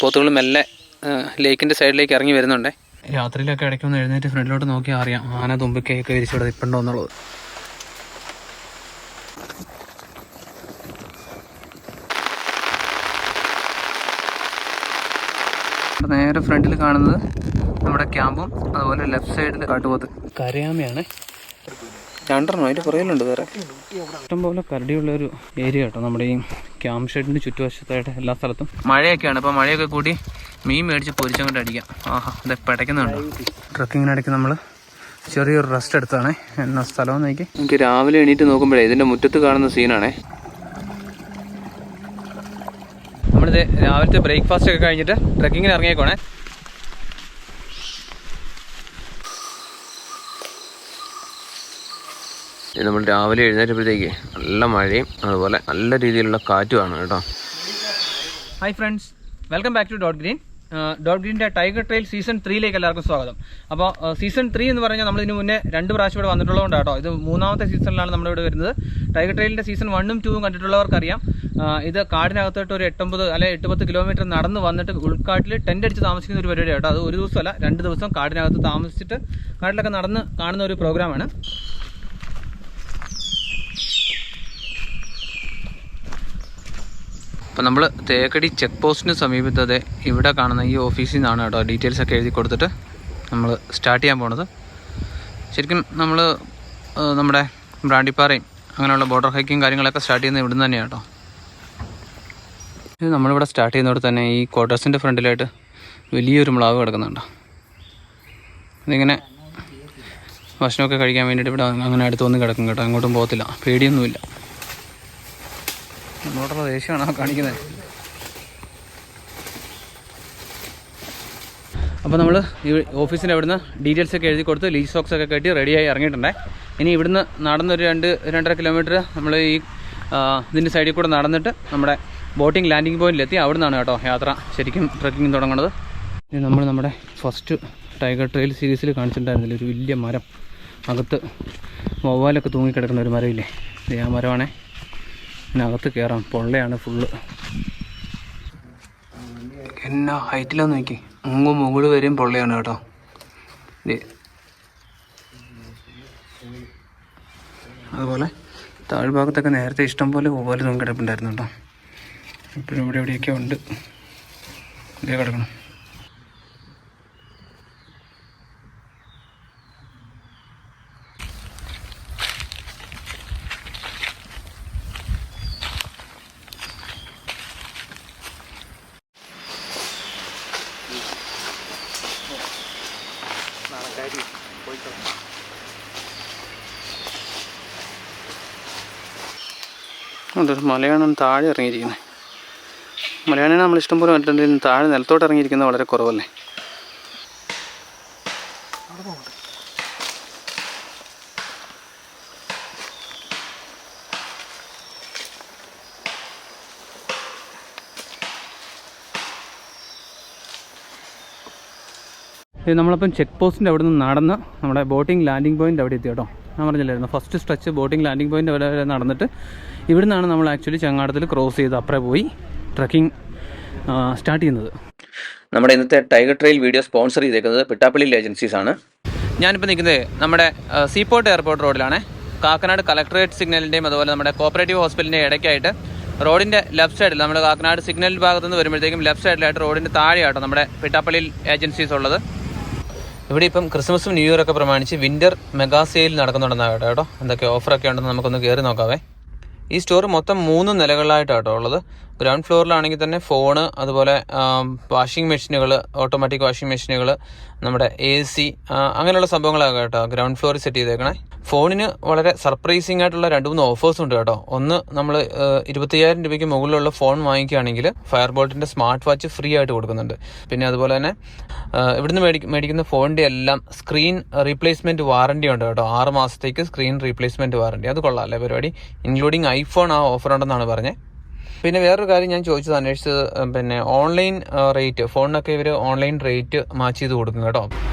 പോത്തുകൾ മെല്ലെ ലേക്കിൻ്റെ സൈഡിലേക്ക് ഇറങ്ങി വരുന്നുണ്ട്. രാത്രിയിലൊക്കെ ഇടയ്ക്കൊന്ന് എഴുന്നേറ്റ് ഫ്രണ്ടിലോട്ട് നോക്കിയാൽ അറിയാം ആന തുമ്പിക്കയൊക്കെ വിരിച്ചിവിടെ നിൽപ്പുണ്ടോ എന്നുള്ളത്. നേരെ ഫ്രണ്ടിൽ കാണുന്നത് നമ്മുടെ ക്യാമ്പും അതുപോലെ ലെഫ്റ്റ് സൈഡിൽ കാട്ടുപോത്ത് കരയാമയാണ്. 2 അതിൻ്റെ പുറകിലുണ്ട് വേറെ. ഇഷ്ടംപോലെ കരടിയുള്ളൊരു ഏരിയ കേട്ടോ നമ്മുടെ ഈ ക്യാമ്പ് ഷെഡിൻ്റെ ചുറ്റുവശത്തായിട്ട് എല്ലാ സ്ഥലത്തും. മഴയൊക്കെയാണ്, അപ്പോൾ മഴയൊക്കെ കൂട്ടി മീൻ മേടിച്ച് പൊരിച്ചങ്ങോട്ട് അടിക്കാം. ആഹാ, ഇത് പിടയ്ക്കുന്നുണ്ടോ. ട്രക്കിങ്ങിനിടയ്ക്ക് നമ്മൾ ചെറിയൊരു റെസ്റ്റ് എടുത്താണ്. എന്നാ സ്ഥലം നോക്കി. എനിക്ക് രാവിലെ എണീറ്റ് നോക്കുമ്പോഴേ ഇതിൻ്റെ മുറ്റത്ത് കാണുന്ന സീനാണേ. നമ്മളിത് രാവിലത്തെ ബ്രേക്ക്ഫാസ്റ്റ് ഒക്കെ കഴിഞ്ഞിട്ട് ട്രക്കിങ്ങിന് ഇറങ്ങിയേക്കോണേ. നമ്മൾ രാവിലെ എഴുന്നേറ്റപ്പോഴത്തേക്ക് നല്ല മഴയും അതുപോലെ നല്ല രീതിയിലുള്ള കാറ്റുമാണ് കേട്ടോ. Hi friends, welcome back to dot green. Dot ഗ്രീൻ്റെ ടൈഗർ ട്രെയിൽ സീസൺ 3ലേക്ക് എല്ലാവർക്കും സ്വാഗതം. അപ്പോൾ സീസൺ 3 എന്ന് പറഞ്ഞാൽ നമ്മൾ ഇതിന് മുന്നേ 2 പ്രാവശ്യം ഇവിടെ വന്നിട്ടുള്ളതുകൊണ്ട് കേട്ടോ. ഇത് 3ാമത്തെ സീസണിലാണ് നമ്മളിവിടെ വരുന്നത്. ടൈഗർ ട്രെയിലിൻ്റെ സീസൺ 1ഉം 2ഉം കണ്ടിട്ടുള്ളവർക്കറിയാം. ഇത് കാടിനകത്തോട്ട് ഒരു 8-9 അല്ലെങ്കിൽ 8-10 കിലോമീറ്റർ നടന്ന് വന്നിട്ട് ഉൾക്കാട്ടിൽ ടെൻ്റ് അടിച്ച് താമസിക്കുന്ന ഒരു പരിപാടി കേട്ടോ. അത് ഒരു ദിവസമല്ല 2 ദിവസം കാടിനകത്ത് താമസിച്ചിട്ട് കാട്ടിലൊക്കെ നടന്ന് കാണുന്ന ഒരു പ്രോഗ്രാമാണ്. അപ്പോൾ നമ്മൾ തേക്കടി ചെക്ക് പോസ്റ്റിന് സമീപത്തത് ഇവിടെ കാണുന്ന ഈ ഓഫീസിൽ നിന്നാണ് കേട്ടോ ഡീറ്റെയിൽസൊക്കെ എഴുതി കൊടുത്തിട്ട് നമ്മൾ സ്റ്റാർട്ട് ചെയ്യാൻ പോണത്. ശരിക്കും നമ്മൾ നമ്മുടെ ബ്രാണ്ടിപ്പാറയും അങ്ങനെയുള്ള ബോർഡർ ഹൈക്കിങ് കാര്യങ്ങളൊക്കെ സ്റ്റാർട്ട് ചെയ്യുന്നത് ഇവിടുന്ന് തന്നെയാണ് കേട്ടോ. ഇത് നമ്മളിവിടെ സ്റ്റാർട്ട് ചെയ്യുന്നതോടെ തന്നെ ഈ ക്വാർട്ടേഴ്സിൻ്റെ ഫ്രണ്ടിലായിട്ട് വലിയൊരു മ്ലാവ് കിടക്കുന്നുണ്ടോ. ഇതിങ്ങനെ ഭക്ഷണമൊക്കെ കഴിക്കാൻ വേണ്ടിയിട്ട് ഇവിടെ അങ്ങനെ അടുത്ത് വന്ന് കിടക്കും കേട്ടോ. അങ്ങോട്ടും പോകത്തില്ല, പേടിയൊന്നുമില്ല. നമ്മളോടുള്ള ദേഷ്യമാണ് കാണിക്കുന്നത്. അപ്പോൾ നമ്മൾ ഈ ഓഫീസിൻ്റെ അവിടുന്ന് ഡീറ്റെയിൽസൊക്കെ എഴുതി കൊടുത്ത് ലീസ് സോക്സ് ഒക്കെ കെട്ടി റെഡിയായി ഇറങ്ങിയിട്ടുണ്ടേ. ഇനി ഇവിടുന്ന് നടന്നൊരു 2-2.5 കിലോമീറ്റർ നമ്മൾ ഈ ഇതിൻ്റെ സൈഡിൽ കൂടെ നടന്നിട്ട് നമ്മുടെ ബോട്ടിംഗ് ലാൻഡിങ് പോയിന്റിലെത്തി. അവിടെ നിന്നാണ് കേട്ടോ യാത്ര ശരിക്കും ട്രക്കിങ് തുടങ്ങുന്നത്. ഇനി നമ്മൾ നമ്മുടെ ഫസ്റ്റ് ടൈഗർ ട്രെയിൽ സീരീസിൽ കാണിച്ചിട്ടുണ്ടായിരുന്നില്ല ഒരു വലിയ മരം, അകത്ത് വവ്വാലൊക്കെ തൂങ്ങിക്കിടക്കുന്ന ഒരു മരമില്ലേ, ഇത് ആ മരമാണേ. ഇതിനകത്ത് കയറാം, പൊള്ളയാണ് ഫുള്ള്. എന്നാ ഹൈറ്റിലാന്ന് നോക്കി, മുകളിൽ വരെയും പൊള്ളയാണ് കേട്ടോ. അതുപോലെ താഴ്ഭാഗത്തൊക്കെ നേരത്തെ ഇഷ്ടംപോലെ വവ്വാല് തൂങ്ങി കിടപ്പുണ്ടായിരുന്നു കേട്ടോ. ഇപ്പോഴും ഇവിടെ എവിടെയൊക്കെ ഉണ്ട്, ഇതേ കിടക്കണം. മലയാണ് താഴെ ഇറങ്ങിയിരിക്കുന്നത്. മലയാളിയാണ് നമ്മൾ ഇഷ്ടംപോലെ കണ്ടിട്ടുണ്ടെങ്കിലും താഴെ നിലത്തോട്ട് ഇറങ്ങിയിരിക്കുന്നത് വളരെ കുറവല്ലേ. ഇത് നമ്മളിപ്പം ചെക്ക് പോസ്റ്റിൻ്റെ അവിടെ നിന്ന് നടന്ന് നമ്മുടെ ബോട്ടിംഗ് ലാൻഡിങ് പോയിൻ്റ് അവിടെ എത്തി കേട്ടോ. ഞാൻ പറഞ്ഞില്ലായിരുന്നു first stretch boating landing point അവിടെ വരെ നടന്നിട്ട് ഇവിടെ നിന്നാണ് നമ്മൾ ആക്ച്വലി ചങ്ങാടത്തിൽ ക്രോസ് ചെയ്ത് അപ്പുറം പോയി ട്രക്കിംഗ് സ്റ്റാർട്ട് ചെയ്യുന്നത്. നമ്മുടെ ഇന്നത്തെ ടൈഗർ ട്രെയിൽ വീഡിയോ സ്പോൺസർ ചെയ്തേക്കുന്നത് പിട്ടാപ്പള്ളി ഏജൻസീസാണ്. ഞാനിപ്പോൾ നിൽക്കുന്നത് നമ്മുടെ സീപോർട്ട് എയർപോർട്ട് റോഡിലാണ്. കാക്കനാട് കളക്ടറേറ്റ് സിഗ്നലിൻ്റെയും അതുപോലെ നമ്മുടെ കോപ്പറേറ്റീവ് ഹോസ്പിറ്റലിൻ്റെ ഇടയ്ക്കായിട്ട് റോഡിൻ്റെ ലെഫ്റ്റ് സൈഡിൽ നമ്മുടെ കാക്കനാട് സിഗ്നൽ ഭാഗത്തു നിന്ന് വരുമ്പോഴത്തേക്കും ലെഫ്റ്റ് സൈഡിലായിട്ട് റോഡിൻ്റെ താഴെയാട്ടോ നമ്മുടെ പിട്ടാപ്പള്ളി ഏജൻസീസ് ഉള്ളത്. ഇവിടെ ഇപ്പം ക്രിസ്മസും ന്യൂ ഇയറൊക്കെ പ്രമാണിച്ച് വിൻ്റർ മെഗാ സെയിൽ നടക്കുന്നുണ്ടെന്നാണ് കേട്ടോ. എന്തൊക്കെ ഓഫറൊക്കെ ഉണ്ടെന്ന് നമുക്കൊന്ന് കയറി നോക്കാവേ. ഈ സ്റ്റോർ മൊത്തം 3 നിലകളിലായിട്ടാട്ടോ ഉള്ളത്. ഗ്രൗണ്ട് ഫ്ലോറിലാണെങ്കിൽ തന്നെ ഫോണ്, അതുപോലെ വാഷിംഗ് മെഷീനുകൾ, ഓട്ടോമാറ്റിക് വാഷിംഗ് മെഷീനുകൾ, നമ്മുടെ AC അങ്ങനെയുള്ള സംഭവങ്ങളൊക്കെ കേട്ടോ ഗ്രൗണ്ട് ഫ്ലോറിൽ സെറ്റ് ചെയ്തേക്കണേ. ഫോണിന് വളരെ സർപ്രൈസിംഗ് ആയിട്ടുള്ള 2-3 ഓഫേഴ്സ് ഉണ്ട് കേട്ടോ. ഒന്ന്, നമ്മൾ 25,000 രൂപയ്ക്ക് മുകളിലുള്ള ഫോൺ വാങ്ങിക്കുകയാണെങ്കിൽ ഫയർബോൾട്ടിൻ്റെ സ്മാർട്ട് വാച്ച് ഫ്രീ ആയിട്ട് കൊടുക്കുന്നുണ്ട്. പിന്നെ അതുപോലെ തന്നെ ഇവിടുന്ന് മേടിക്കുന്ന ഫോണിൻ്റെ എല്ലാം സ്ക്രീൻ റീപ്ലേസ്മെൻറ്റ് വാറണ്ടി ഉണ്ട് കേട്ടോ. 6 മാസത്തേക്ക് സ്ക്രീൻ റീപ്ലേസ്മെൻറ്റ് വാറണ്ടി. അത് കൊള്ളാം അല്ലേ പരിപാടി. ഇൻക്ലൂഡിങ് ഐഫോൺ ആ ഓഫർ ഉണ്ടെന്നാണ് പറഞ്ഞത്. പിന്നെ വേറൊരു കാര്യം ഞാൻ ചോദിച്ചത് അന്വേഷിച്ചത്, പിന്നെ ഓൺലൈൻ റേറ്റ്, ഫോണിനൊക്കെ ഇവർ ഓൺലൈൻ റേറ്റ് മാച്ച് ചെയ്ത് കൊടുക്കും കേട്ടോ.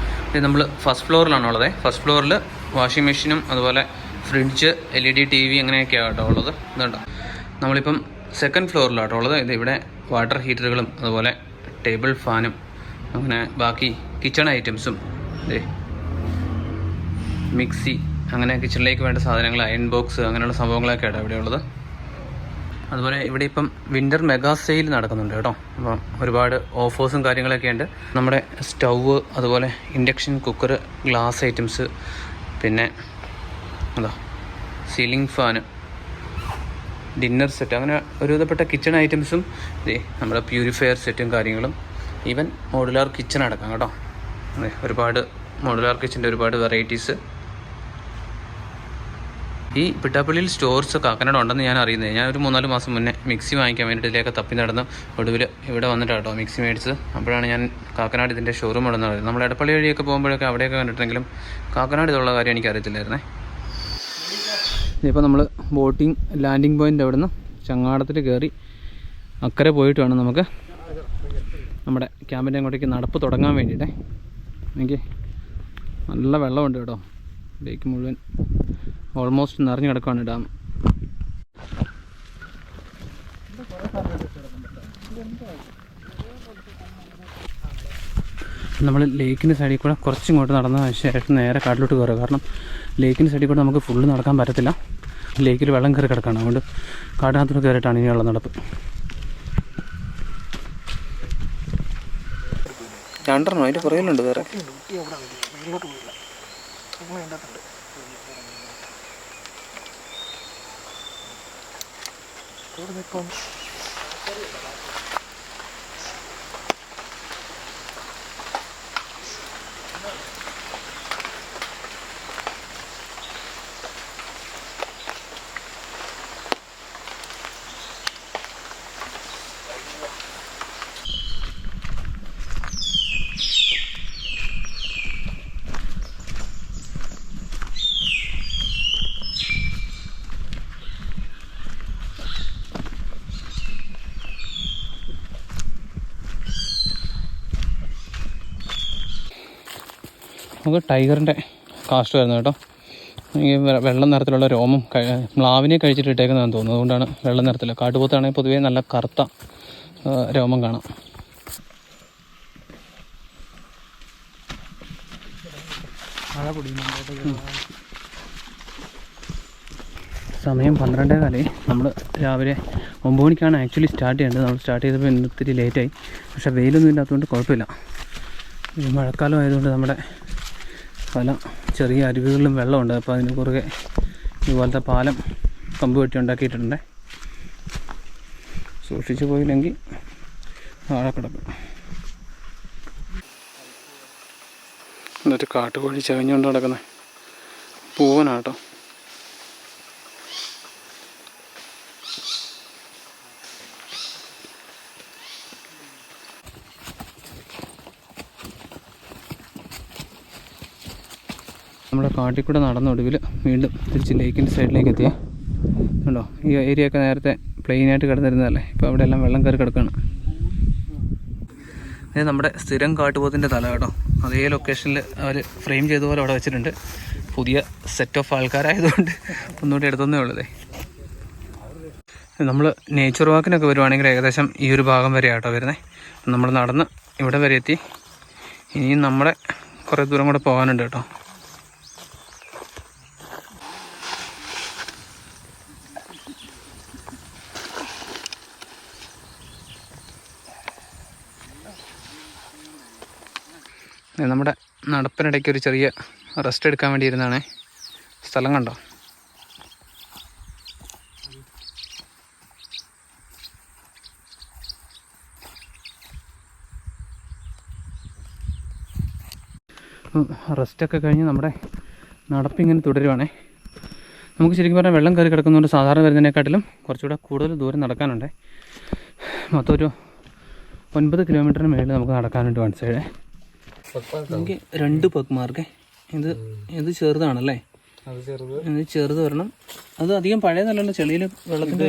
ഇത് നമ്മൾ ഫസ്റ്റ് ഫ്ലോറിലാണുള്ളത്. ഫസ്റ്റ് ഫ്ലോറിൽ വാഷിംഗ് മെഷീനും അതുപോലെ ഫ്രിഡ്ജ്, LED TV അങ്ങനെയൊക്കെയാണ് കേട്ടോ ഉള്ളത്. ഇതുണ്ടോ, നമ്മളിപ്പം സെക്കൻഡ് ഫ്ലോറിലാട്ടോ ഉള്ളത്. ഇത് ഇവിടെ വാട്ടർ ഹീറ്ററുകളും അതുപോലെ ടേബിൾ ഫാനും അങ്ങനെ ബാക്കി കിച്ചൺ ഐറ്റംസും മിക്സി അങ്ങനെ കിച്ചണിലേക്ക് വേണ്ട സാധനങ്ങൾ, അയൺ ബോക്സ് അങ്ങനെയുള്ള സംഭവങ്ങളൊക്കെയാണ് ഇവിടെയുള്ളത്. അതുപോലെ ഇവിടെ ഇപ്പം വിൻ്റർ മെഗാ സെയിൽ നടക്കുന്നുണ്ട് കേട്ടോ. അപ്പം ഒരുപാട് ഓഫേഴ്സും കാര്യങ്ങളൊക്കെ ഉണ്ട്. നമ്മുടെ സ്റ്റൗവ്, അതുപോലെ ഇൻഡക്ഷൻ കുക്കർ, ഗ്ലാസ് ഐറ്റംസ്, പിന്നെ എന്താ സീലിംഗ് ഫാന്, ഡിന്നർ സെറ്റ്, അങ്ങനെ ഒരുവിധപ്പെട്ട കിച്ചൺ ഐറ്റംസും നമ്മുടെ പ്യൂരിഫയർ സെറ്റും കാര്യങ്ങളും, ഈവൻ മോഡുലാർ കിച്ചൺ അടക്കം കേട്ടോ. ഒരുപാട് മോഡുലാർ കിച്ചൻ്റെ ഒരുപാട് വെറൈറ്റീസ്. ഈ പിട്ടാപ്പള്ളിയിൽ സ്റ്റോർസ് കാക്കനാട് ഉണ്ടെന്ന് ഞാൻ അറിയുന്നത്. ഞാൻ ഒരു 3-4 മാസം മുന്നേ മിക്സി വാങ്ങിക്കാൻ വേണ്ടിയിട്ട് ഇതിലേക്ക് തപ്പി നടന്ന് ഒടുവിൽ ഇവിടെ വന്നിട്ടാട്ടോ മിക്സി മേടിച്ചത്. അപ്പോഴാണ് ഞാൻ കാക്കനാട് ഇതിൻ്റെ ഷോറൂം ഉണ്ടെന്ന് പറയുന്നത്. നമ്മൾ എടപ്പള്ളി വഴിയൊക്കെ പോകുമ്പോഴൊക്കെ അവിടെയൊക്കെ കണ്ടിട്ടുണ്ടെങ്കിലും കാക്കനാട് ഇതുള്ള കാര്യം എനിക്കറിയത്തില്ലായിരുന്നേ. ഇപ്പോൾ നമ്മൾ ബോട്ടിംഗ് ലാൻഡിങ് പോയിൻ്റ് അവിടെ നിന്ന് ചങ്ങാടത്തിൽ കയറി അക്കരെ പോയിട്ട് വേണം നമുക്ക് നമ്മുടെ ക്യാമ്പിൻ്റെ അങ്ങോട്ടേക്ക് നടപ്പ് തുടങ്ങാൻ വേണ്ടിയിട്ടേ. എനിക്ക് നല്ല വെള്ളമുണ്ട് കേട്ടോ. ലേക്ക് മുഴുവൻ ഓൾമോസ്റ്റ് നിറഞ്ഞു കിടക്കുകയാണ് ഡാം. നമ്മൾ ലേക്കിൻ്റെ സൈഡിൽ കൂടെ കുറച്ചിങ്ങോട്ട് നടന്ന ശേഷം നേരെ കാട്ടിലോട്ട് കയറുക. കാരണം ലേക്കിൻ്റെ സൈഡിൽ കൂടെ നമുക്ക് ഫുള്ള് നടക്കാൻ പറ്റത്തില്ല. ലേക്കിൽ വെള്ളം കയറി കിടക്കുകയാണ്. അതുകൊണ്ട് കാട്ടിനകത്തോട്ട് കയറിയിട്ടാണ് ഇനിയുള്ള നടപ്പ്. 2 അതിൻ്റെ പുറകിലുണ്ട് വേറെ. നമുക്ക് ടൈഗറിൻ്റെ കാസ്റ്റ് വരുന്നത് കേട്ടോ. ഈ വെള്ള നിറത്തിലുള്ള രോമം മ്ലാവിനെ കഴിച്ചിട്ട് ഇട്ടേക്കുന്നതാണെന്ന് തോന്നുന്നു. അതുകൊണ്ടാണ് വെള്ള നിറത്തിൽ. കാട്ടുപോത്താണെങ്കിൽ പൊതുവേ നല്ല കറുത്ത രോമം കാണാം. സമയം 12:15. നമ്മൾ രാവിലെ 9 മണിക്കാണ് ആക്ച്വലി സ്റ്റാർട്ട് ചെയ്യേണ്ടത്. നമ്മൾ സ്റ്റാർട്ട് ചെയ്തപ്പോൾ ഇന്ന് ഇത്തിരി ലേറ്റായി. പക്ഷേ വെയിലൊന്നും ഇല്ലാത്തതുകൊണ്ട് കുഴപ്പമില്ല. ഈ മഴക്കാലം ആയതുകൊണ്ട് നമ്മുടെ പല ചെറിയ അരുവികളിലും വെള്ളമുണ്ട്. അപ്പോൾ അതിന് കുറുകെ ഇതുപോലത്തെ പാലം കമ്പ് വെട്ടി ഉണ്ടാക്കിയിട്ടുണ്ട്. സൂക്ഷിച്ചു പോയില്ലെങ്കിൽ താഴെ കിടക്കും. എന്നിട്ട് കാട്ടുകോഴി ചകഞ്ഞുകൊണ്ട് കിടക്കുന്നത് പൂവനാട്ടോ. നമ്മുടെ കാട്ടിൽ കൂടെ നടന്ന ഒടുവിൽ വീണ്ടും തിരിച്ച് ലേക്കിൻ്റെ സൈഡിലേക്ക് എത്തിയേ. ഉണ്ടോ, ഈ ഏരിയയൊക്കെ നേരത്തെ പ്ലെയിനായിട്ട് കിടന്നിരുന്നതല്ലേ. ഇപ്പോൾ അവിടെ എല്ലാം വെള്ളം കയറി കിടക്കുകയാണ്. ഇത് നമ്മുടെ സ്ഥിരം കാട്ടുപോത്തിൻ്റെ തല കേട്ടോ. അതേ ലൊക്കേഷനിൽ അവർ ഫ്രെയിം ചെയ്ത പോലെ അവിടെ വെച്ചിട്ടുണ്ട്. പുതിയ സെറ്റ് ഓഫ് ആൾക്കാരായതുകൊണ്ട് ഒന്നുകൂടി എടുത്തതേ ഉള്ളതേ. നമ്മൾ നേച്ചർ വാക്കിനൊക്കെ വരുവാണെങ്കിൽ ഏകദേശം ഈ ഒരു ഭാഗം വരെ ആട്ടോ വരുന്നത്. നമ്മൾ നടന്ന് ഇവിടെ വരെ എത്തി. ഇനിയും നമ്മുടെ കുറേ ദൂരം കൂടെ പോകാനുണ്ട് കേട്ടോ. നമ്മുടെ നടപ്പിനിടയ്ക്ക് ഒരു ചെറിയ റെസ്റ്റ് എടുക്കാൻ വേണ്ടി ഇരുന്നാണേ. സ്ഥലം കണ്ടോ? റെസ്റ്റൊക്കെ കഴിഞ്ഞ് നമ്മുടെ നടപ്പിങ്ങനെ തുടരുവാണേ. നമുക്ക് ശരിക്കും പറഞ്ഞാൽ വെള്ളം കയറി കിടക്കുന്നതുകൊണ്ട് സാധാരണ വരുന്നതിനെക്കാട്ടിലും കുറച്ചുകൂടെ കൂടുതൽ ദൂരം നടക്കാനുണ്ട്. മൊത്തം ഒരു 9 കിലോമീറ്ററിന് മേളിൽ നമുക്ക് നടക്കാനുണ്ട് വൺ സൈഡ്. എനിക്ക് 2 പഗ് മാർക്കേ. ഇത് ചെറുതാണല്ലേ? ഇത് ചെറുത് വരണം. അത് അധികം പഴയതല്ലല്ലോ. ചെളിയിൽ വെള്ളത്തിൻ്റെ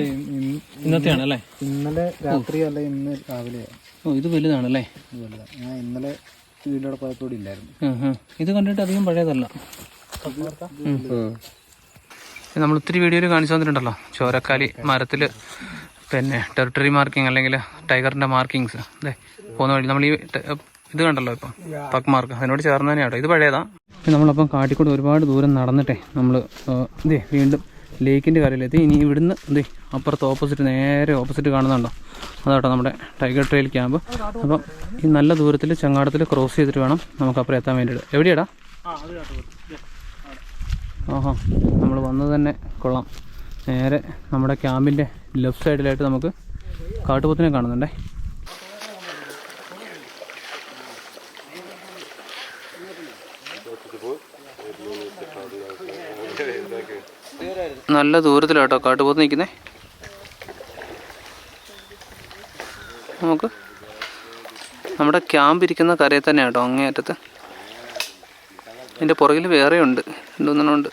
ഇന്നത്തെയാണല്ലേ? ഇന്നലെ രാത്രി അല്ല, ഇന്ന് രാവിലെ. ഓ, ഇത് വലുതാണല്ലേ? ഞാൻ ഇന്നലെ വീടിൻ്റെ കുഴപ്പത്തോടെ ഇല്ലായിരുന്നു. ഇത് കണ്ടിട്ട് അധികം പഴയതല്ല. നമ്മൾ ഒത്തിരി വീഡിയോയിൽ കാണിച്ചു തന്നിട്ടുണ്ടല്ലോ ചോരക്കാലി മരത്തിൽ പിന്നെ ടെറിട്ടറി മാർക്കിങ് അല്ലെങ്കിൽ ടൈഗറിൻ്റെ മാർക്കിങ്സ് അല്ലേ പോകുന്ന വഴി നമ്മൾ ഈ ഇത് കണ്ടല്ലോ ഇപ്പം പക്ക് മാർക്ക് അതിനോട് ചേർന്ന് തന്നെയാണ് കേട്ടോ. ഇത് പഴയതാണ്. നമ്മളപ്പം കാട്ടിക്കൂടെ ഒരുപാട് ദൂരം നടന്നിട്ടേ നമ്മൾ വീണ്ടും ലേക്കിൻ്റെ കരയിലെത്തി. ഇനി ഇവിടുന്ന് അപ്പുറത്ത് ഓപ്പോസിറ്റ് നേരെ ഓപ്പോസിറ്റ് കാണുന്നുണ്ടോ അതാട്ടോ നമ്മുടെ ടൈഗർ ട്രെയിൽ ക്യാമ്പ്. അപ്പം ഈ നല്ല ദൂരത്തിൽ ചങ്ങാടത്തിൽ ക്രോസ് ചെയ്തിട്ട് വേണം നമുക്ക് അപ്പുറം എത്താൻ വേണ്ടിയിട്ട്. എവിടെയാടാ? ആഹാ, നമ്മൾ വന്നത് തന്നെ കൊള്ളാം. നേരെ നമ്മുടെ ക്യാമ്പിൻ്റെ ലെഫ്റ്റ് സൈഡിലായിട്ട് നമുക്ക് കാട്ടുപോത്തിനെ കാണുന്നുണ്ടേ. നല്ല ദൂരത്തിലാട്ടോ കാട്ടുപോത്ത് നിൽക്കുന്നേ. നമുക്ക് നമ്മുടെ ക്യാമ്പ് ഇരിക്കുന്ന കരയിൽ തന്നെ കേട്ടോ അങ്ങേയറ്റത്ത്. ഇതിൻ്റെ പുറകിൽ വേറെയുണ്ട്, രണ്ടൊന്നെണ്ണമുണ്ട്.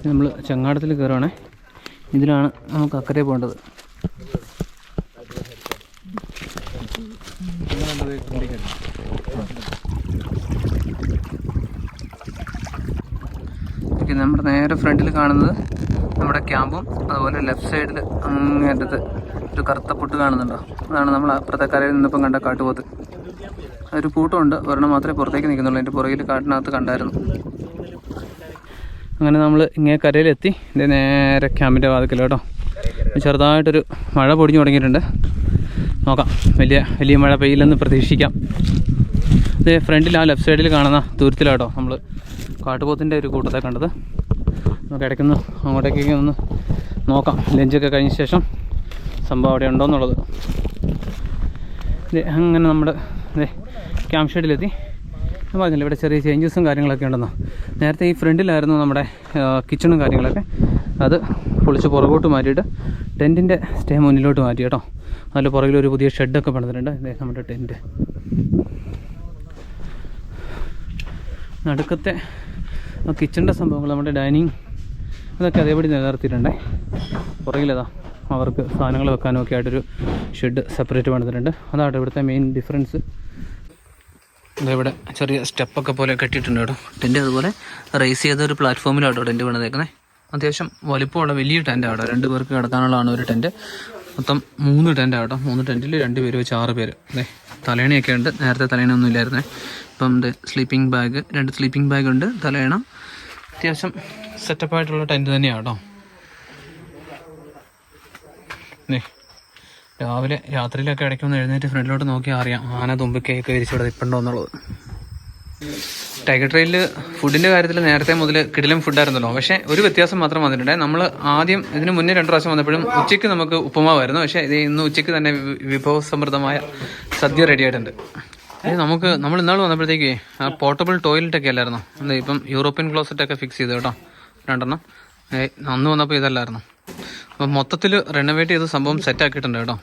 നമ്മൾ ചങ്ങാടത്തിൽ കയറുവാണേ. ഇതിലാണ് നമുക്ക് അക്കരെ പോകേണ്ടത്. നമ്മുടെ നേരെ ഫ്രണ്ടിൽ കാണുന്നത് നമ്മുടെ ക്യാമ്പും അതുപോലെ ലെഫ്റ്റ് സൈഡിൽ അങ്ങേറ്റത്ത് ഒരു കറുത്ത പൊട്ട് കാണുന്നുണ്ടോ, അതാണ് നമ്മൾ അപ്പുറത്തെ കരയിൽ നിന്നിപ്പം കണ്ട കാട്ടുപോത്ത്. ഒരു കൂട്ടമുണ്ട്, ഒരെണ്ണം മാത്രമേ പുറത്തേക്ക് നിൽക്കുന്നുള്ളൂ. എൻ്റെ പുറകിൽ കാട്ടിനകത്ത് കണ്ടായിരുന്നു. അങ്ങനെ നമ്മൾ ഇങ്ങനെ കരയിലെത്തി. ഇതിൻ്റെ നേരെ ക്യാമ്പിൻ്റെ വാതിക്കൽ കേട്ടോ. ചെറുതായിട്ടൊരു മഴ പൊടിഞ്ഞു തുടങ്ങിയിട്ടുണ്ട്. നോക്കാം, വലിയ മഴ പെയ്യില്ലെന്ന് പ്രതീക്ഷിക്കാം. ഇത് ഫ്രണ്ടിൽ ആ ലെഫ്റ്റ് സൈഡിൽ കാണുന്ന ദൂരത്തിലാട്ടോ നമ്മൾ കാട്ടുപോത്തിൻ്റെ ഒരു കൂട്ടത്തെ കണ്ടത്. നമുക്ക് ഇടയ്ക്കൊന്ന് അങ്ങോട്ടേക്ക് ഒന്ന് നോക്കാം, ലഞ്ചൊക്കെ കഴിഞ്ഞ ശേഷം സംഭവം അവിടെ ഉണ്ടോയെന്നുള്ളത്. അങ്ങനെ നമ്മുടെ ക്യാമ്പ് ഷെഡിലെത്തി. പറഞ്ഞില്ല ഇവിടെ ചെറിയ ചേഞ്ചസും കാര്യങ്ങളൊക്കെ ഉണ്ടെന്നോ. നേരത്തെ ഈ ഫ്രണ്ടിലായിരുന്നു നമ്മുടെ കിച്ചണും കാര്യങ്ങളൊക്കെ. അത് പൊളിച്ച് പുറകോട്ട് മാറ്റിയിട്ട് ടെൻറ്റിൻ്റെ സ്റ്റേ മുന്നിലോട്ട് മാറ്റി കേട്ടോ. അതിൽ പുറകിലൊരു പുതിയ ഷെഡൊക്കെ പണിതിട്ടുണ്ട്. ഇതേ നമ്മുടെ ടെൻറ്റ്. നടുക്കത്തെ കിച്ചണിൻ്റെ സംഭവങ്ങൾ നമ്മുടെ ഡൈനിങ് അതൊക്കെ അതേപടി നിലനിർത്തിയിട്ടുണ്ടേ. പുറകിലതാ അവർക്ക് സാധനങ്ങൾ വെക്കാനും ഒക്കെ ആയിട്ടൊരു ഷെഡ് സെപ്പറേറ്റ് പണിതിട്ടുണ്ട്. അതാണ് ഇവിടുത്തെ മെയിൻ ഡിഫറൻസ്. ഇവിടെ ചെറിയ സ്റ്റെപ്പൊക്കെ പോലെ കെട്ടിയിട്ടുണ്ട് കേട്ടോ. ടെൻറ്റ് അതുപോലെ റേസ് ചെയ്തൊരു പ്ലാറ്റ്ഫോമിലാട്ടോ ടെൻറ്റ് പണിതേക്കുന്നത്. അത്യാവശ്യം വലിപ്പമുള്ള വലിയ ടെൻറ്റാണ് കേട്ടോ. 2 പേർക്ക് കിടക്കാനുള്ളതാണ് ഒരു ടെൻറ്റ്. മൊത്തം 3 ടെൻറ്റാണ് കേട്ടോ. 3 ടെൻറ്റിൽ 2 പേര് വെച്ച് 6 പേര്. തലേണയൊക്കെ ഉണ്ട്. നേരത്തെ തലേണയൊന്നും ഇല്ലായിരുന്നേ. ഇപ്പം സ്ലീപ്പിംഗ് ബാഗ്, 2 സ്ലീപ്പിംഗ് ബാഗ് ഉണ്ട്. തലേണ അത്യാവശ്യം സെറ്റപ്പായിട്ടുള്ള ടെൻറ്റ് തന്നെയാണ് കേട്ടോ. രാവിലെ രാത്രിയിലൊക്കെ ഇടയ്ക്കൊന്ന് എഴുന്നേറ്റ് ഫ്രണ്ടിലോട്ട് നോക്കിയാൽ അറിയാം ആന തുമ്പിക്കയൊക്കെ വിരിച്ചിവിടെ നിൽപ്പുണ്ടോ എന്നുള്ളത്. ടൈഗർ ട്രെയിലിൽ ഫുഡിൻ്റെ കാര്യത്തിൽ നേരത്തെ മുതൽ കിടിലം ഫുഡായിരുന്നല്ലോ. പക്ഷേ ഒരു വ്യത്യാസം മാത്രം വന്നിട്ടുണ്ട്. നമ്മൾ ആദ്യം ഇതിന് മുന്നേ 2 പ്രാവശ്യം വന്നപ്പോഴും ഉച്ചയ്ക്ക് നമുക്ക് ഉപ്പുമാവായിരുന്നു. പക്ഷേ ഇത് ഇന്ന് ഉച്ചയ്ക്ക് തന്നെ വിഭവസമൃദ്ധമായ സദ്യ റെഡി ആയിട്ടുണ്ട്. നമ്മൾ ഇന്നാൾ വന്നപ്പോഴത്തേക്ക് ആ പോർട്ടബിൾ ടോയ്ലറ്റൊക്കെ അല്ലായിരുന്നു. ഇപ്പം യൂറോപ്യൻ ക്ലോസറ്റൊക്കെ ഫിക്സ് ചെയ്തു കേട്ടോ, 2 എണ്ണം. അന്ന് വന്നപ്പോൾ ഇതല്ലായിരുന്നു. അപ്പം മൊത്തത്തിൽ റെനോവേറ്റ് ചെയ്ത് സംഭവം സെറ്റാക്കിയിട്ടുണ്ട് കേട്ടോ.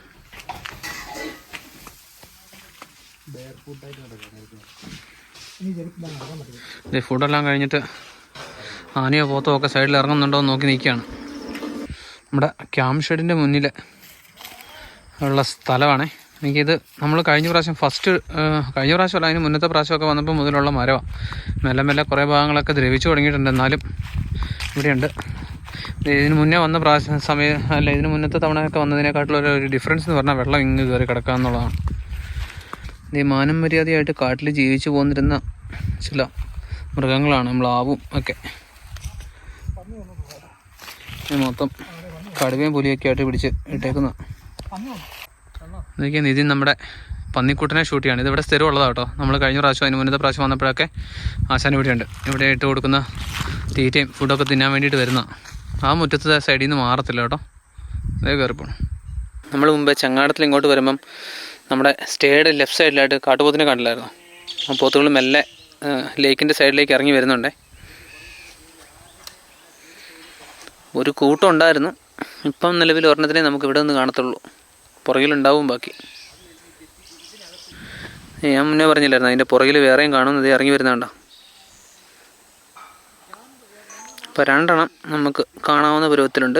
ഫുഡെല്ലാം കഴിഞ്ഞിട്ട് ആനയോ പോത്തോ ഒക്കെ സൈഡിൽ ഇറങ്ങുന്നുണ്ടോ എന്ന് നോക്കി നിൽക്കുകയാണ്. നമ്മുടെ ക്യാമ്പ് ഷെഡിൻ്റെ മുന്നിൽ ഉള്ള സ്ഥലമാണേ. എനിക്കിത് നമ്മൾ കഴിഞ്ഞ പ്രാവശ്യമല്ല അതിന് മുന്നത്തെ പ്രാവശ്യമൊക്കെ വന്നപ്പോൾ മുതലുള്ള മരമാണ്. മെല്ലെ മെല്ലെ കുറേ ഭാഗങ്ങളൊക്കെ ദ്രവിച്ചു തുടങ്ങിയിട്ടുണ്ട്. എന്നാലും ഇവിടെയുണ്ട്. ഇതിന് മുന്നേ വന്ന ഇതിന് മുന്നത്തെ തവണയൊക്കെ വന്നതിനെക്കാട്ടുള്ള ഒരു ഡിഫറൻസ് എന്ന് പറഞ്ഞാൽ വെള്ളം ഇങ്ങ് കയറി കിടക്കുക എന്നുള്ളതാണ്. ഈ മാനം മര്യാദയായിട്ട് കാട്ടിൽ ജീവിച്ചു പോന്നിരുന്ന ചില മൃഗങ്ങളാണ് മ്ലാവും ഒക്കെ. മൊത്തം കടുവയും പുലിയൊക്കെ ആയിട്ട് പിടിച്ച് ഇട്ടേക്കുന്ന ഇതൊക്കെയാണ്. ഇതിൽ നമ്മുടെ പന്നിക്കുട്ടനെ ഷൂട്ട് ചെയ്യാണ്. ഇതിവിടെ സ്ഥിരം ഉള്ളതാണ് കേട്ടോ. നമ്മൾ കഴിഞ്ഞ പ്രാവശ്യം അതിന് മുന്നത്തെ പ്രാവശ്യം വന്നപ്പോഴൊക്കെ ആശാൻ ഇവിടെയുണ്ട്. ഇവിടെ ഇട്ട് കൊടുക്കുന്ന തീറ്റയും ഫുഡൊക്കെ തിന്നാൻ വേണ്ടിയിട്ട് വരുന്ന ആ മുറ്റത്തെ സൈഡിൽ നിന്ന് മാറത്തില്ല കേട്ടോ. അതേ കയറിപ്പോണം. നമ്മൾ മുമ്പേ ചങ്ങാടത്തിൽ ഇങ്ങോട്ട് വരുമ്പം നമ്മുടെ സ്റ്റേയുടെ ലെഫ്റ്റ് സൈഡിലായിട്ട് കാട്ടുപോത്തിനെ കണ്ടില്ലായിരുന്നു. ആ പോത്തുകൾ മെല്ലെ ലേക്കിൻ്റെ സൈഡിലേക്ക് ഇറങ്ങി വരുന്നുണ്ടേ. ഒരു കൂട്ടം ഉണ്ടായിരുന്നു. ഇപ്പം നിലവിൽ ഒരെണ്ണത്തിനെ നമുക്ക് ഇവിടെ നിന്ന് കാണത്തുള്ളൂ. പുറകിലുണ്ടാവും ബാക്കി. ഞാൻ മുന്നേ പറഞ്ഞില്ലായിരുന്നു അതിൻ്റെ പുറകിൽ വേറെയും കാണുന്നത് ഇറങ്ങി വരുന്നുണ്ടോ. ഇപ്പോൾ 2 എണ്ണം നമുക്ക് കാണാവുന്ന പരുവത്തിലുണ്ട്.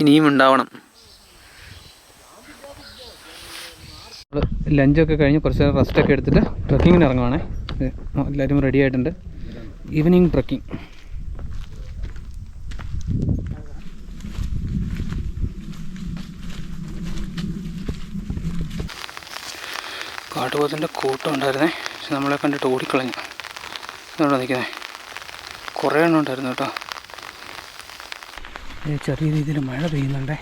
ഇനിയും ഉണ്ടാവണം. ലഞ്ചൊക്കെ കഴിഞ്ഞ് കുറച്ച് റെസ്റ്റൊക്കെ എടുത്തിട്ട് ട്രക്കിങ്ങിന് ഇറങ്ങുവാണേ. എല്ലാവരും റെഡി ആയിട്ടുണ്ട്. Evening trekking. കാട്ടുപോത്തിൻ്റെ കൂട്ടം ഉണ്ടായിരുന്നേ, പക്ഷെ നമ്മളെ കണ്ടിട്ട് ഓടിക്കളഞ്ഞു. ഇതുകൊണ്ടാണ് നിൽക്കുന്നത്. കുറേ എണ്ണം ഉണ്ടായിരുന്നു കേട്ടോ. ചെറിയ രീതിയിൽ മഴ പെയ്യുന്നുണ്ടേ.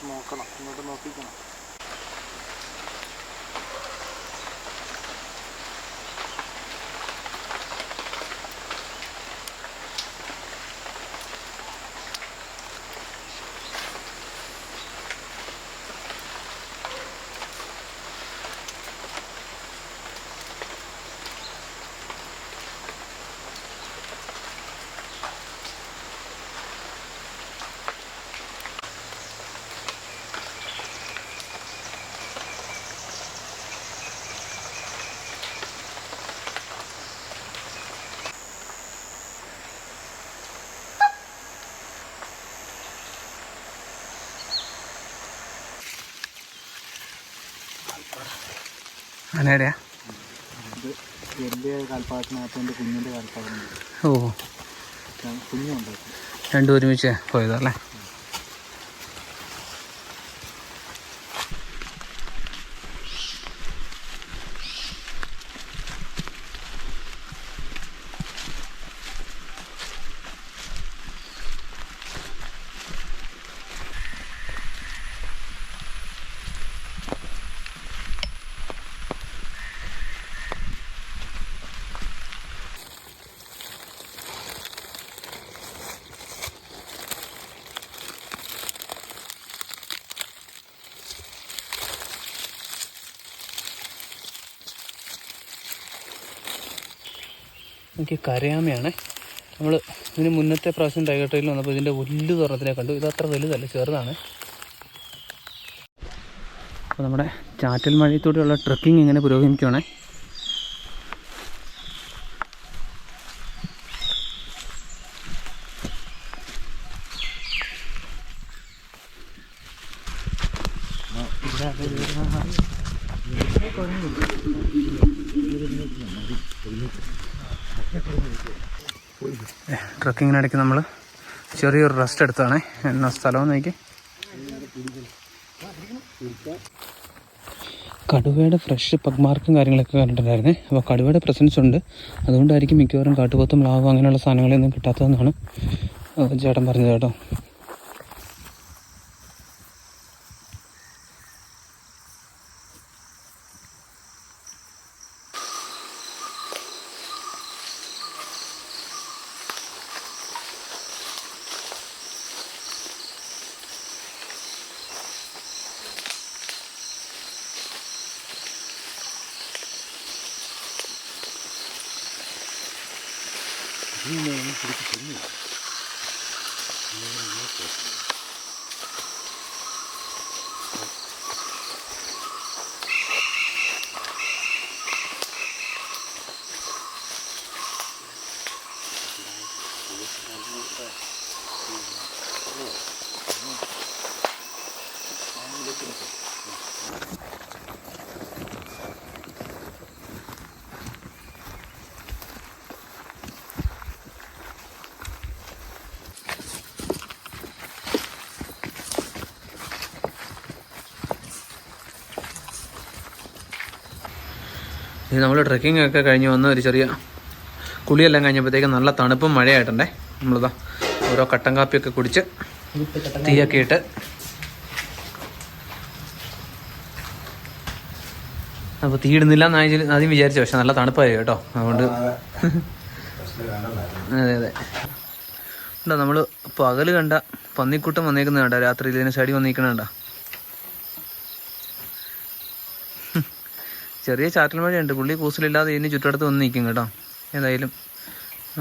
നോക്കണം, ഇങ്ങോട്ട് നോക്കിക്കണം. ആനയുടെയാ? ഇത് എൻ്റെ കാൽപ്പാടത്തിനകത്ത് എൻ്റെ കുഞ്ഞിൻ്റെ കാൽപ്പാടം. ഓ, കുഞ്ഞുണ്ടാക്കി. രണ്ടും ഒരുമിച്ച് പോയതല്ലേ? എനിക്ക് കരയാമയാണ്. നമ്മൾ ഇതിന് മുന്നത്തെ പ്രാവശ്യം ടൈഗർ ട്രെയിലിൽ വന്നപ്പോൾ ഇതിൻ്റെ വലിയ തുറത്തിനെ കണ്ടു. ഇത് അത്ര വലുതല്ല, ചെറുതാണ്. അപ്പോൾ നമ്മുടെ ചാറ്റൽ മഴയത്തോടെയുള്ള ട്രക്കിംഗ് ഇങ്ങനെ പുരോഗമിക്കുകയാണേ. ട്രക്കിങ്ങിനിടയ്ക്ക് നമ്മൾ ചെറിയൊരു റെസ്റ്റ് എടുത്താണ്. എന്നാ സ്ഥലം നോക്കി. കടുവയുടെ ഫ്രഷ് പഗ് മാർക്കും കാര്യങ്ങളൊക്കെ കണ്ടിട്ടുണ്ടായിരുന്നേ. അപ്പോൾ കടുവയുടെ പ്രസൻസ് ഉണ്ട്. അതുകൊണ്ടായിരിക്കും മിക്കവാറും കാട്ടുപോത്തും മ്ലാവും അങ്ങനെയുള്ള സാധനങ്ങളൊന്നും കിട്ടാത്തതെന്നാണ് ചേട്ടൻ പറഞ്ഞത് കേട്ടോ. ഇത് നമ്മൾ ട്രെക്കിംഗ് ഒക്കെ കഴിഞ്ഞ് വന്ന് ഒരു ചെറിയ കുളിയെല്ലാം കഴിഞ്ഞപ്പോഴത്തേക്ക് നല്ല തണുപ്പും മഴയായിട്ടുണ്ടേ. നമ്മളിതാ ഓരോ കട്ടൻ കാപ്പിയൊക്കെ കുടിച്ച് തീയൊക്കെ ഇട്ട് അപ്പോൾ തീ ഇടുന്നില്ല എന്ന് ആദ്യം വിചാരിച്ചു. പക്ഷെ നല്ല തണുപ്പായി കേട്ടോ. അതുകൊണ്ട് അതെ അതെ ഉണ്ടോ, നമ്മൾ പകൽ കണ്ട പന്നിക്കൂട്ടം വന്നേക്കുന്ന കണ്ട രാത്രി ഇതിന് സൈഡിൽ വന്നിരിക്കണ കണ്ട. ചെറിയ ചാറ്റൽ മഴയുണ്ട്. പുള്ളി കൂസലില്ലാതെ ഇതിന് ചുറ്റടുത്ത് വന്ന് നിൽക്കും കേട്ടോ. ഏതായാലും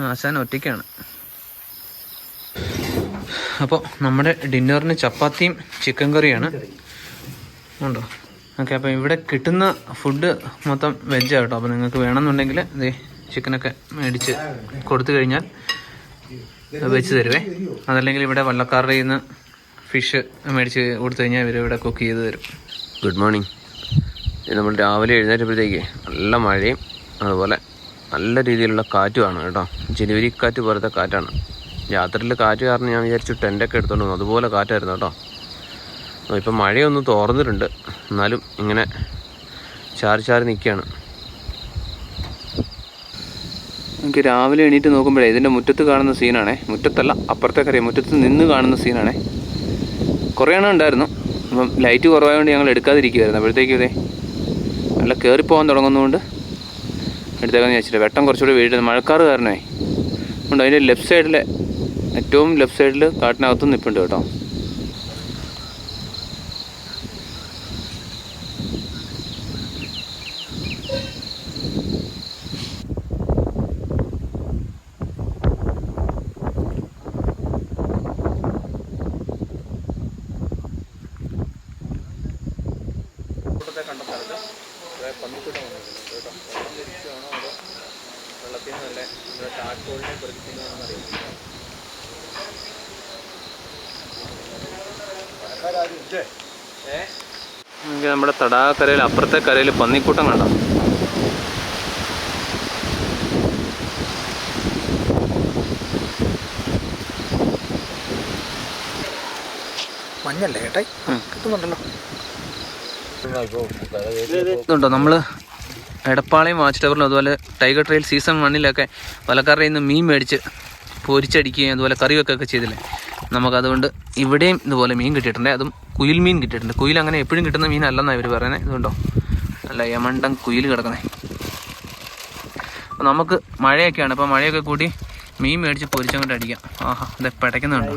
ആശാൻ ഒറ്റയ്ക്കാണ്. അപ്പോൾ നമ്മുടെ ഡിന്നറിന് ചപ്പാത്തിയും ചിക്കൻ കറിയാണ്. ഉണ്ടോ? ഓക്കെ, അപ്പോൾ ഇവിടെ കിട്ടുന്ന ഫുഡ് മൊത്തം വെജാണ് കേട്ടോ. അപ്പോൾ നിങ്ങൾക്ക് വേണമെന്നുണ്ടെങ്കിൽ ഇതേ ചിക്കനൊക്കെ മേടിച്ച് കൊടുത്തു കഴിഞ്ഞാൽ വെച്ച് തരുവേ. അതല്ലെങ്കിൽ ഇവിടെ വള്ളക്കാരുടെ കയ്യിൽ നിന്ന് ഫിഷ് മേടിച്ച് കൊടുത്തു കഴിഞ്ഞാൽ ഇവരിവിടെ കുക്ക് ചെയ്ത് തരും. Good morning. നമ്മൾ രാവിലെ എഴുന്നേറ്റപ്പോഴത്തേക്ക് നല്ല മഴയും അതുപോലെ നല്ല രീതിയിലുള്ള കാറ്റുമാണ് കേട്ടോ. ജനുവരിക്കാറ്റ് പോലത്തെ കാറ്റാണ്. രാത്രിയിൽ കാറ്റ് കാരണം ഞാൻ വിചാരിച്ചു ടെൻ്റൊക്കെ എടുത്തോണ്ട് വന്നു. അതുപോലെ കാറ്റായിരുന്നു കേട്ടോ. ഇപ്പം മഴയൊന്നും തോർന്നിട്ടുണ്ട്, എന്നാലും ഇങ്ങനെ ചാറി ചാറി നിൽക്കുകയാണ്. എനിക്ക് രാവിലെ എണീറ്റ് നോക്കുമ്പോഴേ ഇതിൻ്റെ മുറ്റത്ത് കാണുന്ന സീനാണേ. മുറ്റത്തല്ല, അപ്പുറത്തേക്കറിയാം, മുറ്റത്ത് നിന്ന് കാണുന്ന സീനാണേ. കുറേ എണ്ണം ഉണ്ടായിരുന്നു. അപ്പം ലൈറ്റ് കുറവായതുകൊണ്ട് ഞങ്ങൾ എടുക്കാതിരിക്കുമായിരുന്നു. അപ്പോഴത്തേക്കും ഇതേ നല്ല കയറിപ്പോകാൻ തുടങ്ങുന്നതുകൊണ്ട് എടുത്തേക്കാന്ന് വെച്ചിട്ട് വെട്ടം കുറച്ചുകൂടി വീഴുന്നത് മഴക്കാറ് കാരണമേ ഉണ്ട്. അതിൻ്റെ ലെഫ്റ്റ് സൈഡിൽ, ഏറ്റവും ലെഫ്റ്റ് സൈഡിൽ കാട്ടിനകത്തും നിൽപ്പുണ്ട് കേട്ടോ. കണ്ട സ്ഥലത്ത് പന്നിക്കൂട്ടം വന്നിട്ടുണ്ട് കേട്ടോ. വെള്ളം തിരിച്ചാണോ അതോ വെള്ളത്തിൽ നിന്നല്ലേ നമ്മുടെ ടാക്കോളിനെ പ്രതിക്കുന്നതാണെന്ന് അറിയില്ല. നമുക്ക് നമ്മുടെ തടാകക്കരയിൽ അപ്പുറത്തെ കരയിൽ പന്നിക്കൂട്ടം കണ്ടോ. മഞ്ഞല്ലേ ചേട്ടാ, കിട്ടുന്നുണ്ടല്ലോ. ഇതുണ്ടോ, നമ്മൾ എടപ്പാളയും വാച്ച് ടവറിലും അതുപോലെ ടൈഗർ ട്രെയിൽ സീസൺ 1 വലക്കാരുടെ നിന്ന് മീൻ മേടിച്ച് പൊരിച്ചടിക്കുകയും അതുപോലെ കറി വെക്കുകയൊക്കെ ചെയ്തില്ലേ. നമുക്കതുകൊണ്ട് ഇവിടെയും ഇതുപോലെ മീൻ കിട്ടിയിട്ടുണ്ട്. അതും കുയിൽ മീൻ കിട്ടിയിട്ടുണ്ട്. കുയിൽ അങ്ങനെ എപ്പോഴും കിട്ടുന്ന മീനല്ലെന്നാണ് ഇവർ പറയുന്നത്. ഇതുണ്ടോ നല്ല യമണ്ടൻ കുയിൽ കിടക്കണേ. അപ്പോൾ നമുക്ക് മഴയൊക്കെയാണ്, അപ്പോൾ മഴയൊക്കെ കൂടി മീൻ മേടിച്ച് പൊരിച്ചങ്ങോട്ട് അടിക്കാം. ആഹാ, ഇത് പിടയ്ക്കുന്നുണ്ടോ,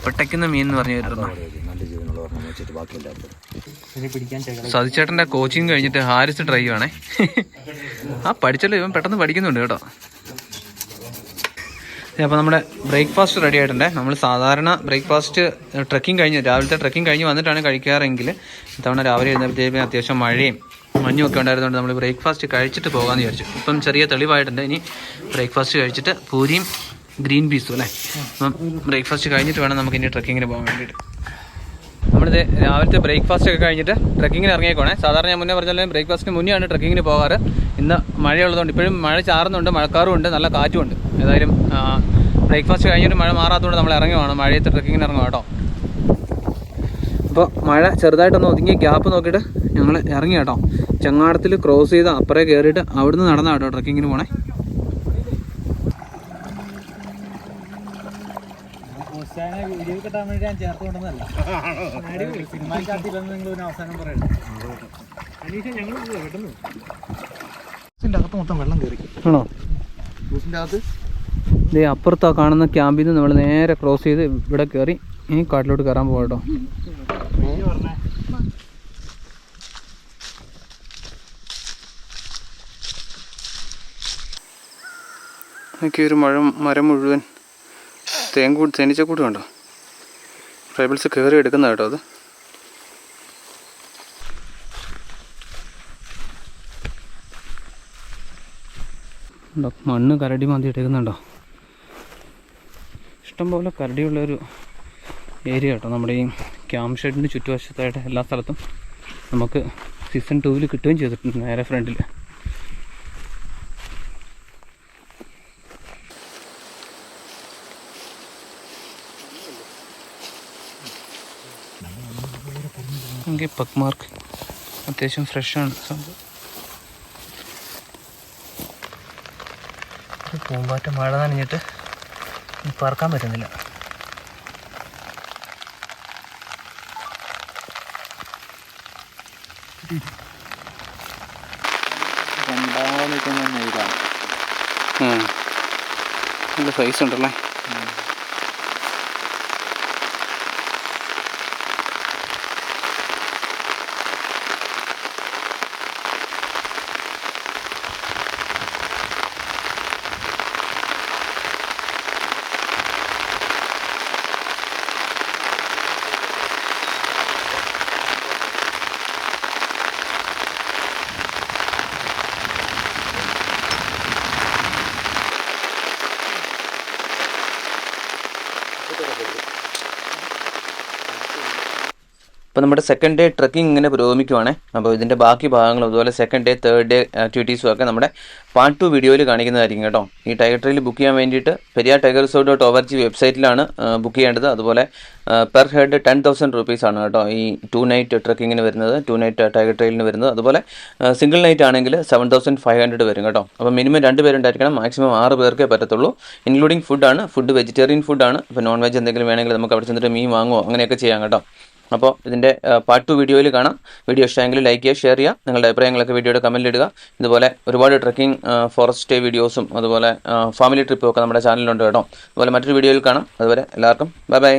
പിടയ്ക്കുന്ന മീൻ എന്ന് പറഞ്ഞു കേട്ടിരുന്നു. സതിച്ചേട്ടൻ്റെ കോച്ചിങ് കഴിഞ്ഞിട്ട് ഹാരിസ് ഡ്രൈവ് ആണേ. പഠിച്ചല്ലോ, ഇവൻ പെട്ടെന്ന് പഠിക്കുന്നുണ്ട് കേട്ടോ. അപ്പോൾ നമ്മുടെ ബ്രേക്ക്ഫാസ്റ്റ് റെഡി ആയിട്ടുണ്ട്. നമ്മൾ സാധാരണ ബ്രേക്ക്ഫാസ്റ്റ് ട്രക്കിംഗ് കഴിഞ്ഞ്, രാവിലത്തെ ട്രക്കിംഗ് കഴിഞ്ഞ് വന്നിട്ടാണ് കഴിക്കാറെങ്കിൽ ഇത്തവണ രാവിലെ എഴുന്നേൽപ്പിച്ചപ്പോൾ അത്യാവശ്യം മഴയും മഞ്ഞും ഒക്കെ ഉണ്ടായിരുന്നുകൊണ്ട് നമ്മൾ ബ്രേക്ക്ഫാസ്റ്റ് കഴിച്ചിട്ട് പോകാമെന്ന് വിചാരിച്ചു. ഇപ്പം ചെറിയ തെളിവായിട്ടുണ്ട്. ഇനി ബ്രേക്ക്ഫാസ്റ്റ് കഴിച്ചിട്ട് പൂരിയും ഗ്രീൻ പീസും അല്ലേ. അപ്പം ബ്രേക്ക്ഫാസ്റ്റ് കഴിഞ്ഞിട്ട് വേണം നമുക്ക് ഇനി ട്രക്കിങ്ങിന് പോകാൻ വേണ്ടിയിട്ട്. നമ്മളിത് രാവിലത്തെ ബ്രേക്ക്ഫാസ്റ്റ് ഒക്കെ കഴിഞ്ഞിട്ട് ട്രക്കിങ്ങിന് ഇറങ്ങിയേക്കോണേ. സാധാരണ ഞാൻ മുന്നേ പറഞ്ഞാലും ബ്രേക്ക്ഫാസ്റ്റിന് മുന്നെയാണ് ട്രക്കിങ്ങിന് പോകാറ്. ഇന്ന് മഴയുള്ളതുകൊണ്ട്, ഇപ്പോഴും മഴ ചാറുന്നുണ്ട്, മഴക്കാറും ഉണ്ട്, നല്ല കാറ്റുമുണ്ട്. ഏതായാലും ബ്രേക്ക്ഫാസ്റ്റ് കഴിഞ്ഞിട്ട് മഴ മാറാത്തതുകൊണ്ട് നമ്മൾ ഇറങ്ങുവാണ്. മഴയത്ത് ട്രക്കിങ്ങിന് ഇറങ്ങുക കേട്ടോ. അപ്പോൾ മഴ ചെറുതായിട്ടൊന്ന് ഒതുങ്ങിയ ഗ്യാപ്പ് നോക്കിയിട്ട് ഞങ്ങൾ ഇറങ്ങി കേട്ടോ. ചങ്ങാടത്തിൽ ക്രോസ് ചെയ്ത് അപ്പുറേ കയറിയിട്ട് അവിടുന്ന് നടന്ന കേട്ടോ ട്രക്കിങ്ങിന് പോണേ. വീഡിയോ കിട്ടാൻ വേണ്ടി ഞാൻ ചേർത്ത് കൊണ്ടുവന്നല്ല. സിനിമയ്ക്കകത്തില്ലെന്ന് നിങ്ങൾ അവസാനം പറയണം. ഞങ്ങൾ അകത്ത് മൊത്തം വെള്ളം കയറി ആണോ? ബൂസിൻ്റെ അകത്ത് ഇതേ അപ്പുറത്താ കാണുന്ന ക്യാമ്പിൽ നിന്ന് നമ്മൾ നേരെ ക്രോസ് ചെയ്ത് ഇവിടെ കയറി ഇനി കാട്ടിലോട്ട് കയറാൻ പോകാം കേട്ടോ. എനിക്ക് ഒരു മരം മുഴുവൻ തേനീച്ചക്കൂട് കണ്ടോ. ട്രൈബൽസ് കയറി എടുക്കുന്ന കേട്ടോ അത്. മണ്ണ് കരടി മാന്തി ഇട്ടേക്കുന്നുണ്ടോ. ഇഷ്ടംപോലെ കരടിയുള്ളൊരു ഏരിയ കേട്ടോ. നമ്മുടെ ഈ ക്യാമ്പ് ഷെഡിന് ചുറ്റുവശത്തായിട്ട് എല്ലാ സ്ഥലത്തും നമുക്ക് സീസൺ 2 കിട്ടുകയും ചെയ്തിട്ടുണ്ട് നേരെ ഫ്രണ്ടിൽ. എനിക്ക് പക്ക് മാർക്ക് അത്യാവശ്യം ഫ്രഷാണ് സംഭവം. പൂമ്പാറ്റ മഴ നനഞ്ഞിട്ട് പറക്കാൻ പറ്റുന്നില്ല. നല്ല സൈസ് ഉണ്ടല്ലേ. അപ്പോൾ നമ്മുടെ സെക്കൻഡ് ഡേ ട്രക്കിംഗ് ഇങ്ങനെ പുരോഗമിക്കുവാണ്. അപ്പോൾ ഇതിൻ്റെ ബാക്കി ഭാഗങ്ങളും അതുപോലെ സെക്കൻഡ് ഡേ തേർഡ് ഡേ ആക്ടിവിറ്റീസും ഒക്കെ നമ്മുടെ പാർട്ട് 2 വീഡിയോയിൽ കാണിക്കുന്നതായിരിക്കും കേട്ടോ. ഈ ടൈഗർ ട്രെയിൽ ബുക്ക് ചെയ്യാൻ വേണ്ടിയിട്ട് പെരിയാർ ടൈഗർ റിസോർട്ട് .org വെബ്സൈറ്റിലാണ് ബുക്ക് ചെയ്യേണ്ടത്. അതുപോലെ പെർ ഹെഡ് 10,000 rupees കേട്ടോ ഈ 2 night ട്രക്കിങ്ങിന് വരുന്നത്, 2 night ടൈഗർ ട്രെയിലിന് വരുന്നത്. അതുപോലെ സിംഗിൾ നൈറ്റ് ആണെങ്കിൽ 7,500 വരും കേട്ടോ. അപ്പോൾ മിനിമം 2 പേരുണ്ടായിരിക്കണം, മാക്സിമം 6 പേർക്കേ പറ്റത്തുള്ളൂ. ഇൻക്ലൂഡിങ് ഫുഡാണ്, ഫുഡ് വെജിറ്റേറിയൻ ഫുഡാണ്. ഇപ്പോൾ നോൺ വെജ് എന്തെങ്കിലും വേണമെങ്കിൽ നമുക്ക് അവിടെ ചെന്നിട്ട് മീൻ വാങ്ങുമോ അങ്ങനെയൊക്കെ ചെയ്യാം കേട്ടോ. അപ്പോൾ ഇതിൻ്റെ പാർട്ട് 2 വീഡിയോയിൽ കാണാം. വീഡിയോ ഇഷ്ടമെങ്കിൽ ലൈക്ക് ചെയ്യുക, ഷെയർ ചെയ്യുക, നിങ്ങളുടെ അഭിപ്രായങ്ങളൊക്കെ വീഡിയോയുടെ കമൻറ്റിൽ ഇടുക. ഇതുപോലെ ഒരുപാട് ട്രക്കിംഗ്, ഫോറസ്റ്റ് സ്റ്റേ വീഡിയോസും അതുപോലെ ഫാമിലി ട്രിപ്പും ഒക്കെ നമ്മുടെ ചാനലിലുണ്ട് കേട്ടോ. അതുപോലെ മറ്റൊരു വീഡിയോയിൽ കാണാം. അതുവരെ എല്ലാവർക്കും ബൈ ബൈ.